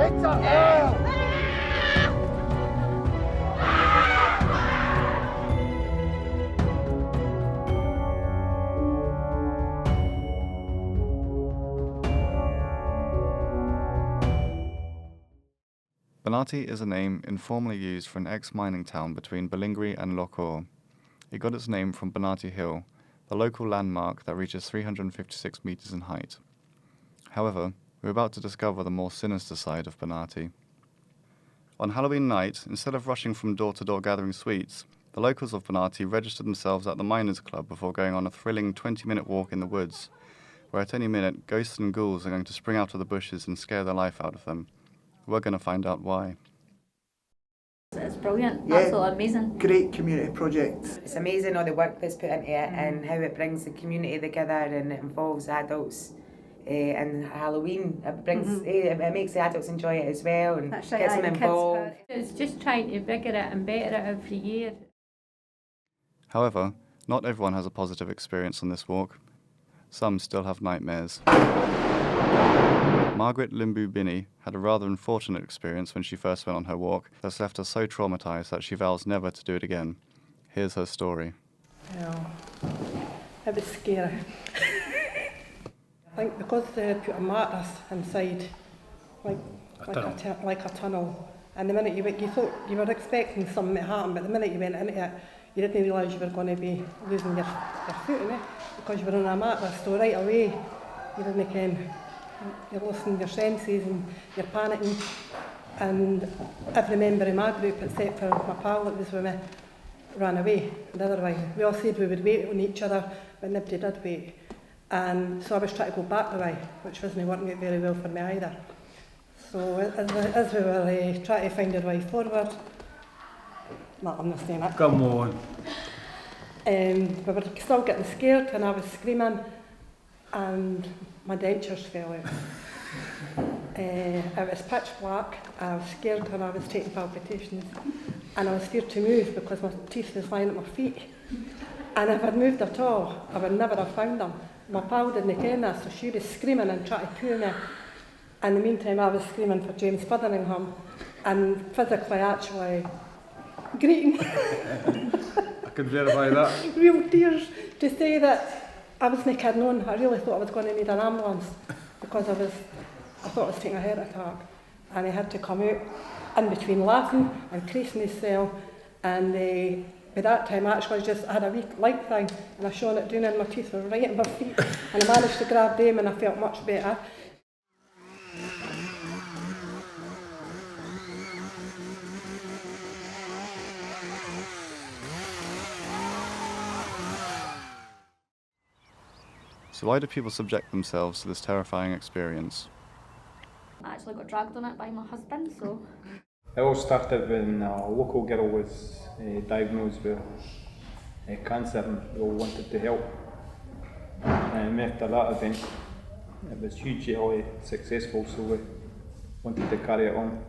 Benarty is a name informally used for an ex-mining town between Ballingry and Lochore. It got its name from Benarty Hill, the local landmark that reaches 356 metres in height. However, we're about to discover the more sinister side of Benarty. On Halloween night, instead of rushing from door to door gathering sweets, the locals of Benarty registered themselves at the Miners' Club before going on a thrilling 20-minute walk in the woods, where at any minute ghosts and ghouls are going to spring out of the bushes and scare the life out of them. We're going to find out why. It's brilliant, Yeah, absolutely amazing. Great community project. It's amazing all the work that's put into it and how it brings the community together and it involves adults. And Halloween, it brings, it makes the adults enjoy it as well and That's gets right, them the involved. It's just trying to bigger it and better it every year. However, not everyone has a positive experience on this walk. Some still have nightmares. Margaret Limbu Binney had a rather unfortunate experience when she first went on her walk that's left her so traumatised that she vows never to do it again. Here's her story. Well, it was scary. I think because they put a mattress inside, like a tunnel, and the minute you thought you were expecting something to happen, but the minute you went into it, you didn't realise you were going to be losing your footing, because you were on a mattress, so right away you didn't ken. You're losing your senses and you're panicking, and every member of my group except for my pal that was with me ran away the other way. We all said we would wait on each other, but nobody did wait, and so I was trying to go back the way, which wasn't working out very well for me either. So as we were trying to find our way forward, no, I'm not saying that. Come on. We were still getting scared and I was screaming and my dentures fell out. It was pitch black, I was scared and I was taking palpitations, and I was scared to move because my teeth was lying at my feet, and if I'd moved at all I would never have found them. My pal didn't ken this, so she was screaming and trying to pull me. In the meantime I was screaming for James Fotheringham and physically actually greeting. I can verify that. Real tears to say that I wasn't kidding on. I really thought I was going to need an ambulance because I thought I was taking a heart attack, and I had to come out in between laughing and creasing myself, and by that time actually I had a wee light thing and I shone it down and my teeth were right at my feet, and I managed to grab them and I felt much better. So why do people subject themselves to this terrifying experience? I actually got dragged on it by my husband, so... It all started when a local girl was diagnosed with cancer, and we all wanted to help. And after that event, it was hugely successful, so we wanted to carry it on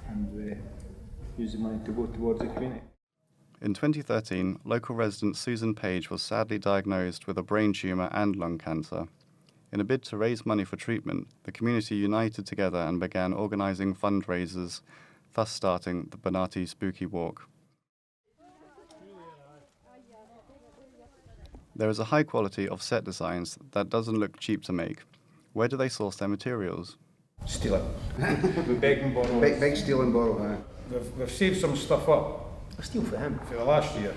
and use the money to go towards the community. In 2013, local resident Susan Page was sadly diagnosed with a brain tumour and lung cancer. In a bid to raise money for treatment, the community united together and began organising fundraisers, thus starting the Benarty Spooky Walk. There is a high quality of set designs that doesn't look cheap to make. Where do they source their materials? Steal it. We beg and borrow. Big steal and borrow, We've saved some stuff up. I steal for him. For the last year,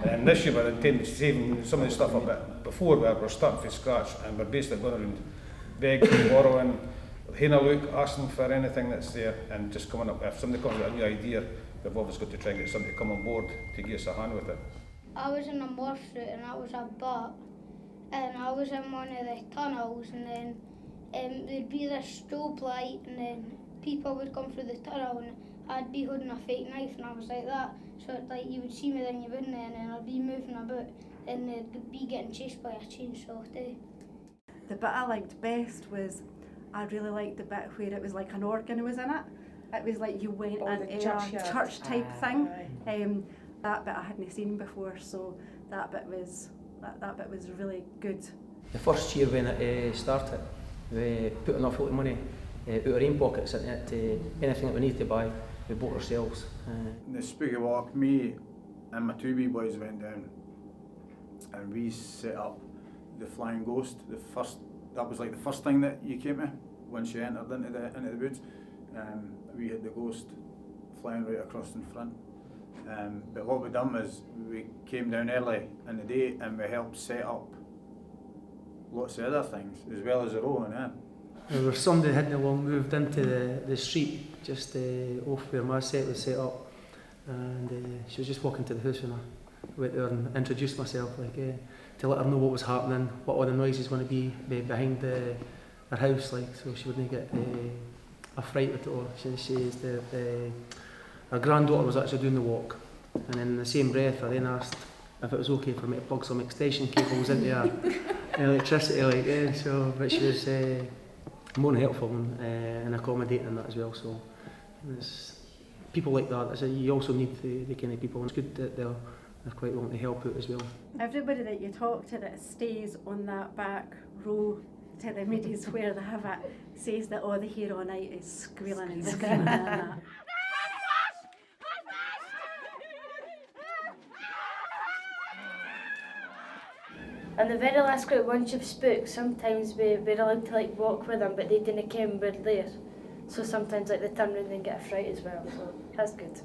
and this year we're intending to save some of the stuff a bit before we're starting from scratch, and we're basically going around begging, borrowing, having a look, asking for anything that's there, and just coming up, if somebody comes with a new idea, we've always got to try and get somebody to come on board to give us a hand with it. I was in a morph suit and I was a bat, and I was in one of the tunnels, and then there'd be this strobe light, and then people would come through the tunnel and I'd be holding a fake knife and I was like that, so it's like you would see me then you wouldn't, and then I'd be moving about and they'd be getting chased by a chainsaw too. The bit I liked best was, I really liked the bit where it was like an organ was in it. It was like you went in a church type thing. That bit I hadn't seen before, so that bit was really good. The first year when it started, we put an awful lot of money out our own pockets into it, anything that we need to buy, we bought ourselves. The spooky walk, me and my two wee boys went down and we set up the Flying Ghost. That was like the first thing that you came to once you entered into the woods. We had the ghost flying right across in front. But what we done was we came down early in the day and we helped set up lots of other things as well as our own. There was somebody heading along, moved into the street just off where my set was set up, and she was just walking to the house when I went there and introduced myself, to let her know what was happening, what all the noise is going to be behind her house, so she wouldn't get a fright with it all. She says that her granddaughter was actually doing the walk, and then in the same breath I then asked if it was okay for me to plug some extension cables into her electricity, but she was more than helpful and accommodating in that as well. So it's people like that. You also need the kind of people, and it's good that they're quite willing to help out as well. Everybody that you talk to that stays on that back row to the middies where they have it says that all they hear all night is squealing and screaming and that. And the very last group, once you've spoke, sometimes we're allowed to walk with them, but they didn't come, we're there. So sometimes they turn around and get a fright as well, so that's good.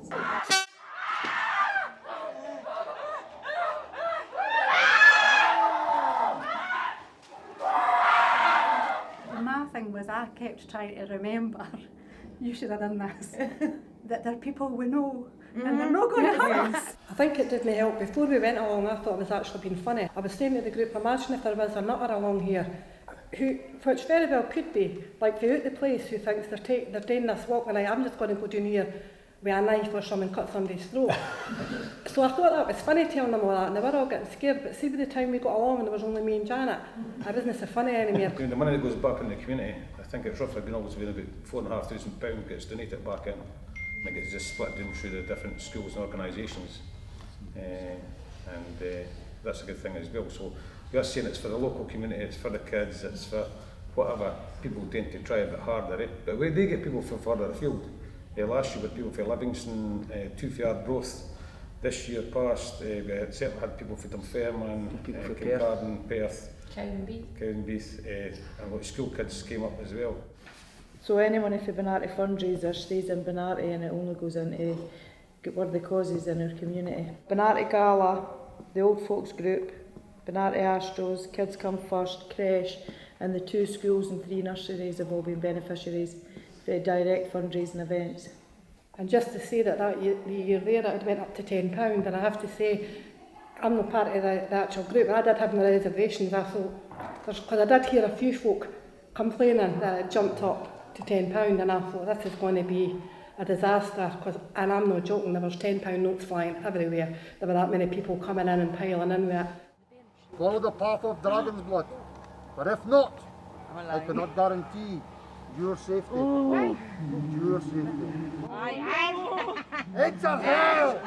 My thing was I kept trying to remember, you should have done this, that there are people we know and they're not going to hurt us. I think it did me help. Before we went along, I thought it was actually being funny. I was saying to the group, imagine if there was a nutter along here, which very well could be, throughout the place, who thinks they're doing this walk and I'm just going to go down here with a knife or something and cut somebody's throat. So I thought that was funny telling them all that, and they were all getting scared, but see by the time we got along and there was only me and Janet, I wasn't so funny anymore. The money that goes back in the community, I think it's roughly been always been about £4,500 gets donated back in. I think it's just split down through the different schools and organisations, and that's a good thing as well. So you're saying it's for the local community, it's for the kids, it's for whatever. People tend to try a bit harder, but where they get people from further afield. Last year we had people from Livingston, 2 for Arbroath. This year past we certainly had people from Dunfermline, Kincardine, Perth, Cowdenbeath, and a lot of school kids came up as well. So any money for Benarty fundraiser stays in Benarty and it only goes into worthy causes in our community. Benarty Gala, the Old Folks Group, Benarty Astros, Kids Come First, Creche, and the 2 schools and 3 nurseries have all been beneficiaries for direct fundraising events. And just to say that the year there it went up to £10, and I have to say I'm not part of the actual group. I did have my reservations. I thought, because I did hear a few folk complaining that it jumped up to £10, and I thought this is going to be a disaster, and I'm not joking, there was £10 notes flying everywhere. There were that many people coming in and piling in with it. Follow the path of dragon's blood, but if not, I cannot guarantee your safety. Oh. Your safety. It's a hell!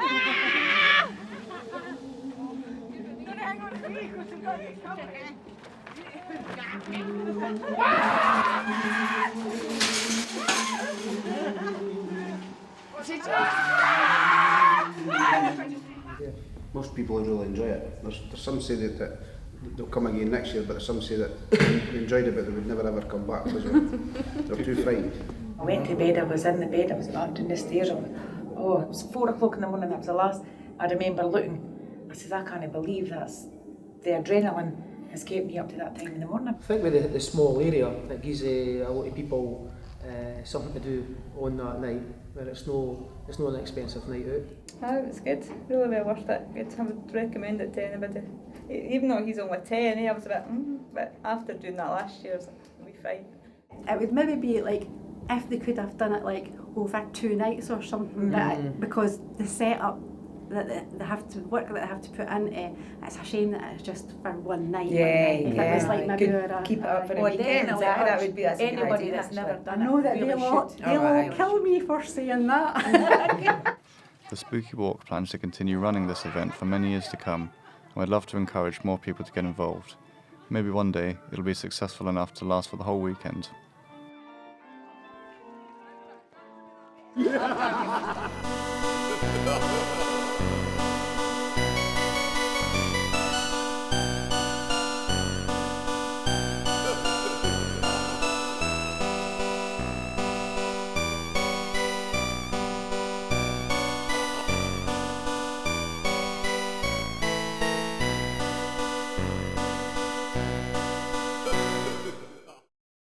Most people really enjoy it. There's some say that they'll come again next year, but some say that they enjoyed it but they would never ever come back because they're too frightened. I went to bed, I was in the bed, I was not down the stairs. It was 4 o'clock in the morning, that was the last. I remember looking, I said, I can't believe that's the adrenaline has kept me up to that time in the morning. I think with the small area, it gives a lot of people something to do on that night, where it's not an expensive night out. It was good, really well worth it. Good. I would recommend it to anybody. Even though he's only 10, I was a bit, but after doing that last year, it'll be fine. It would maybe be if they could have done it over 2 nights or something, because the setup that they have to work that they have to put into, it's a shame that it's just for one night. If it was maybe keep it up for a weekend, that would be anybody that's never done it. I know that they'll kill me for saying that. The Spooky Walk plans to continue running this event for many years to come, and we'd love to encourage more people to get involved. Maybe one day it'll be successful enough to last for the whole weekend.